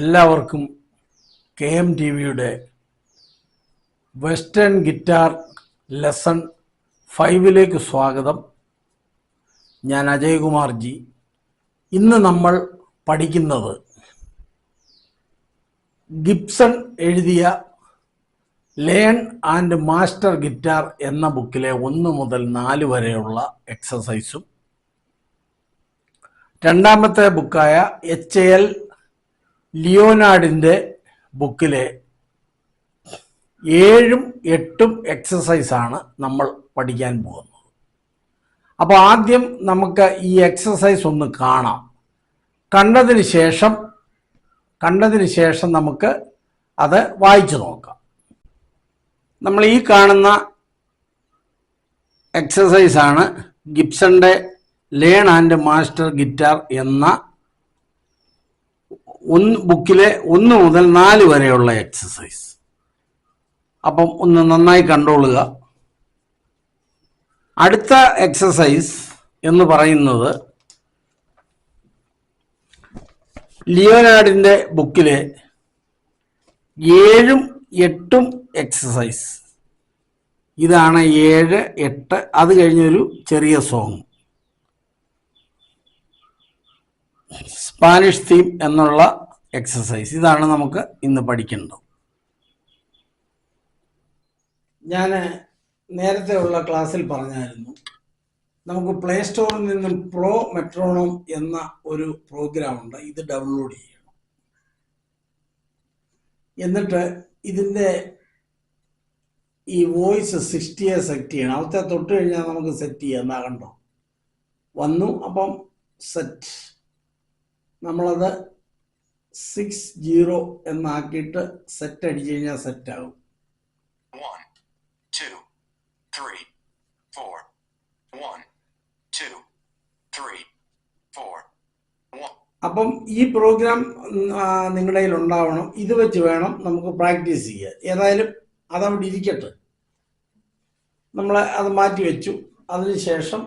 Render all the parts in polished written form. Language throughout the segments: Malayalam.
എല്ലാവർക്കും KMTVയുടെ വെസ്റ്റേൺ ഗിറ്റാർ ലെസൺ 5ലേക്ക് സ്വാഗതം. ഞാൻ അജയകുമാർ ജി. ഇന്ന് നമ്മൾ പഠിക്കുന്നത് ഗിബ്സൺ എഴുതിയ ലേൺ ആൻഡ് മാസ്റ്റർ ഗിറ്റാർ എന്ന ബുക്കിലെ 1 മുതൽ 4 വരെയുള്ള എക്സസൈസും, രണ്ടാമത്തെ ബുക്കായ HAL ലിയോനാർഡിൻ്റെ ബുക്കിലെ 7ഉം 8ഉം എക്സസൈസാണ് നമ്മൾ പഠിക്കാൻ പോകുന്നത്. അപ്പോൾ ആദ്യം നമുക്ക് ഈ എക്സസൈസ് ഒന്ന് കാണാം. കണ്ടതിന് ശേഷം നമുക്ക് അത് വായിച്ചു നോക്കാം. നമ്മൾ ഈ കാണുന്ന എക്സസൈസാണ് ഗിബ്സന്റെ ലേൺ ആൻഡ് മാസ്റ്റർ ഗിറ്റാർ എന്ന ബുക്കിലെ 1 മുതൽ 4 വരെയുള്ള എക്സസൈസ്. അപ്പം ഒന്ന് നന്നായി കണ്ടോളുക. അടുത്ത എക്സസൈസ് എന്ന് പറയുന്നത് ലിയോനാർഡിൻ്റെ ബുക്കിലെ 7ഉം 8ഉം എക്സസൈസ്. ഇതാണ് 7, 8. അത് കഴിഞ്ഞൊരു ചെറിയ സോങ്, സ്പാനിഷ് തീം എന്നുള്ള എക്സസൈസ്. ഇതാണ് നമുക്ക് ഇന്ന് പഠിക്കേണ്ടത്. ഞാൻ നേരത്തെ ഉള്ള ക്ലാസ്സിൽ പറഞ്ഞായിരുന്നു, നമുക്ക് പ്ലേ സ്റ്റോറിൽ നിന്നും പ്രോ മെട്രോണോം എന്ന ഒരു പ്രോഗ്രാം ഉണ്ട്. ഇത് ഡൗൺലോഡ് ചെയ്യണം. എന്നിട്ട് ഇതിൻ്റെ ഈ വോയിസ് 60 സെറ്റ് ചെയ്യണം. അവിടുത്തെ തൊട്ട് കഴിഞ്ഞാൽ നമുക്ക് സെറ്റ് ചെയ്യാം. എന്നാ കണ്ടോ വന്നു. അപ്പം സെറ്റ് നമ്മളത് 60 എന്നാക്കിയിട്ട് സെറ്റ് അടിച്ചു കഴിഞ്ഞാൽ സെറ്റ് ആകും. 1 2 3 4 1 2 3 4 1. അപ്പം ഈ പ്രോഗ്രാം നിങ്ങളുടെ കയ്യിൽ ഉണ്ടാവണം. ഇത് വെച്ച് വേണം നമുക്ക് പ്രാക്ടീസ് ചെയ്യാൻ. ഏതായാലും അതവിടെ ഇരിക്കട്ടെ. നമ്മൾ അത് മാറ്റി വെച്ചു. അതിനുശേഷം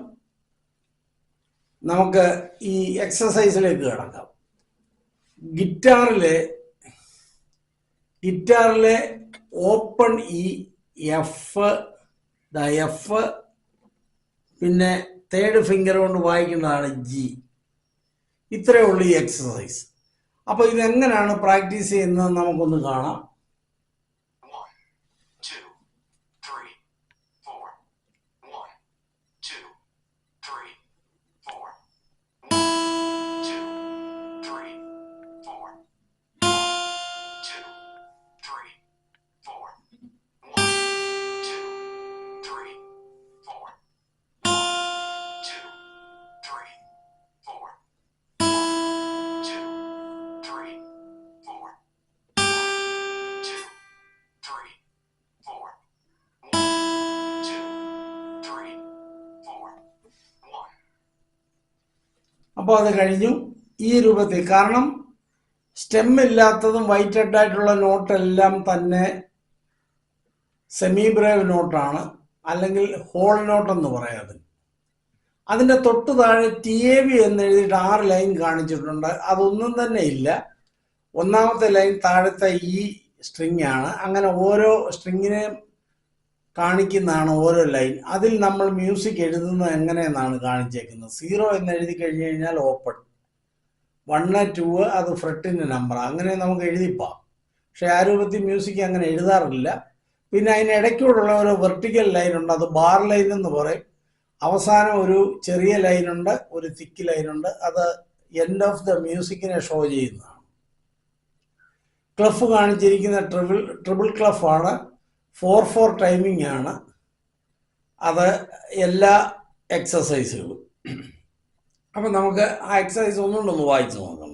നമുക്ക് ഈ എക്സസൈസിലേക്ക് കിടക്കാം. ഗിറ്റാറിലെ ഓപ്പൺ ഇ, എഫ്, പിന്നെ 3rd ഫിംഗർ കൊണ്ട് വായിക്കുന്നതാണ് ജി. ഇത്രയേ ഉള്ളൂ ഈ എക്സസൈസ്. അപ്പോൾ ഇതെങ്ങനെയാണ് പ്രാക്ടീസ് ചെയ്യുന്നത് നമുക്കൊന്ന് കാണാം. 1 2 3 4 1 2 3 4 1 2 3 4 1 2 3 4 1 2 3 4 1 2 3 4 1 2 3 4 1 2 3 4 1 2 3 4 1. അപ്പോൾ അത് കഴിഞ്ഞു ഈ രൂപത്തിൽ. കാരണം സ്റ്റെമ്മില്ലാത്തതും വൈറ്റ് ഹെഡ് ആയിട്ടുള്ള നോട്ടെല്ലാം തന്നെ സെമി ബ്രേവ് നോട്ടാണ്, അല്ലെങ്കിൽ ഹോൾ നോട്ട് എന്ന് പറയാതെ. അതിൻ്റെ തൊട്ട് താഴെ TAV എന്ന് എഴുതിയിട്ട് 6 ലൈൻ കാണിച്ചിട്ടുണ്ട്. അതൊന്നും തന്നെ ഇല്ല. ഒന്നാമത്തെ ലൈൻ താഴത്തെ ഈ സ്ട്രിങ് ആണ്. അങ്ങനെ ഓരോ സ്ട്രിങ്ങിനെയും കാണിക്കുന്നതാണ് ഓരോ ലൈൻ. അതിൽ നമ്മൾ മ്യൂസിക് എഴുതുന്നത് എങ്ങനെയെന്നാണ് കാണിച്ചേക്കുന്നത്. 0 എന്ന് എഴുതി കഴിഞ്ഞ് കഴിഞ്ഞാൽ ഓപ്പൺ, 1 2 അത് ഫ്രെറ്റിൻ്റെ നമ്പർ. അങ്ങനെ നമുക്ക് എഴുതിപ്പോവാം. പക്ഷെ ആ രൂപത്തിൽ മ്യൂസിക് അങ്ങനെ എഴുതാറില്ല. പിന്നെ അതിന് ഇടയ്ക്കൂടുള്ള ഒരു വെർട്ടിക്കൽ ലൈനുണ്ട്, അത് ബാർ ലൈൻ എന്ന് പറയും. അവസാനം ഒരു ചെറിയ ലൈനുണ്ട്, ഒരു തിക്ക് ലൈനുണ്ട്. അത് എൻഡ് ഓഫ് ദ മ്യൂസിക്കിനെ ഷോ ചെയ്യുന്നതാണ്. ക്ലഫ് കാണിച്ചിരിക്കുന്ന ട്രിപ്പിൾ ക്ലഫാണ്. 4/4 ടൈമിംഗ് ആണ് അത് എല്ലാ എക്സസൈസുകളും. അപ്പം നമുക്ക് ആ എക്സസൈസ് ഒന്നുകൊണ്ടൊന്ന് വായിച്ചു നോക്കാം.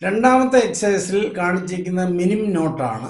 രണ്ടാമത്തെ എക്സസൈസിൽ കാണിച്ചിരിക്കുന്ന മിനിമം നോട്ടാണ്.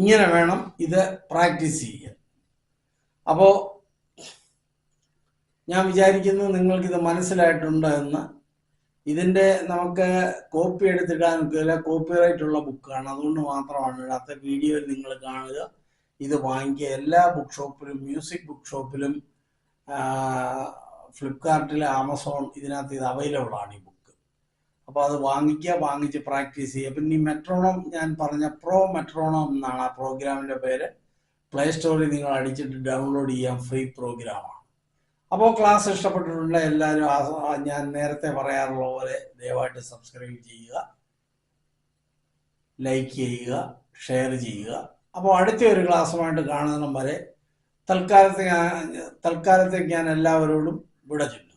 ഇങ്ങനെ വേണം ഇത് പ്രാക്ടീസ് ചെയ്യാൻ. അപ്പോൾ ഞാൻ വിചാരിക്കുന്നു നിങ്ങൾക്കിത് മനസ്സിലായിട്ടുണ്ട് എന്ന്. ഇതിൻ്റെ നമുക്ക് കോപ്പി എടുത്തിടാൻ കോപ്പിറൈറ്റ് ഉള്ള ബുക്കാണ്, അതുകൊണ്ട് മാത്രമാണ് ഇടാത്ത. വീഡിയോയിൽ നിങ്ങൾ കാണുക. ഇത് വാങ്ങിക്കുക. എല്ലാ ബുക്ക് ഷോപ്പിലും, മ്യൂസിക് ബുക്ക് ഷോപ്പിലും, ഫ്ലിപ്കാർട്ടിൽ, ആമസോൺ, ഇതിനകത്ത് ഇത് അവൈലബിൾ ആണ് ഈ ബുക്ക്. അപ്പോൾ അത് വാങ്ങിക്കുക, വാങ്ങിച്ച് പ്രാക്ടീസ് ചെയ്യുക. പിന്നെ ഈ മെട്രോണോം ഞാൻ പറഞ്ഞ പ്രോ മെട്രോണോം എന്നാണ് ആ പ്രോഗ്രാമിൻ്റെ പേര്. പ്ലേ സ്റ്റോറിൽ നിങ്ങൾ അടിച്ചിട്ട് ഡൗൺലോഡ് ചെയ്യാൻ ഫ്രീ പ്രോഗ്രാമാണ്. അപ്പോൾ ക്ലാസ് ഇഷ്ടപ്പെട്ടിട്ടുണ്ടെങ്കിൽ എല്ലാവരും ഞാൻ നേരത്തെ പറയാറുള്ള പോലെ ദയവായിട്ട് സബ്സ്ക്രൈബ് ചെയ്യുക, ലൈക്ക് ചെയ്യുക, ഷെയർ ചെയ്യുക. അപ്പോൾ അടുത്ത ഒരു ക്ലാസ്സുമായിട്ട് കാണുന്നതിനും വരെ തൽക്കാലത്തേക്ക് ഞാൻ എല്ലാവരോടും വിട ചൊല്ലുന്നു.